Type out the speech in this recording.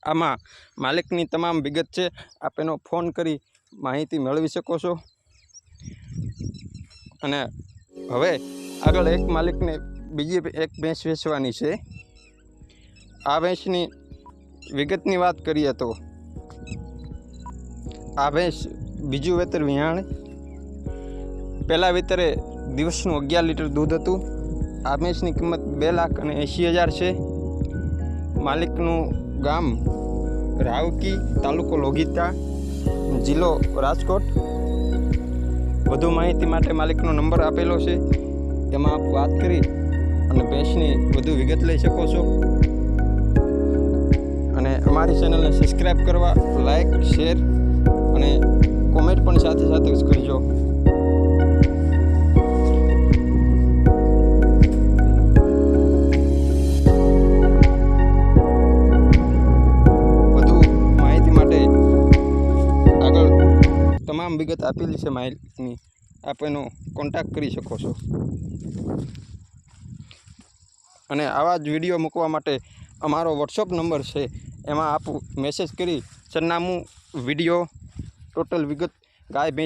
આમાં માલિકની તમામ વિગત છે। આપ એનો ફોન કરી માહિતી મેળવી શકો છો। અને હવે આગળ એક માલિકને બીજી એક ભેંસ વેચવાની છે। આ ભેંસની વિગતની વાત કરીએ તો આ ભેંસ બીજું વેતર વિહાણ। પહેલાં વેતરે દિવસનું 11 લીટર દૂધ હતું। આ ભેંસની કિંમત 2,80,000 છે। માલિકનું ગામ રાવકી, તાલુકો લોગીતા, જિલ્લો રાજકોટ। વધુ માહિતી માટે માલિકનો નંબર આપેલો છે, એમાં આપ વાત કરી અને ભેંસની વધુ વિગત લઈ શકો છો। અને અમારી ચેનલને સબસ્ક્રાઈબ કરવા, લાઈક, શેર અને કોમેન્ટ પણ સાથે સાથે જ કરજો। વધુ માહિતી માટે આગળ તમામ વિગત આપેલી છે માહિતીની, આપ એનો કોન્ટેક્ટ કરી શકો છો। અને આવા જ વિડીયો મૂકવા માટે અમારો વોટ્સઅપ નંબર છે, એમાં આપ મેસેજ કરી સરનામું, વિડીયો, ટોટલ વિગત ગાય ભેંસ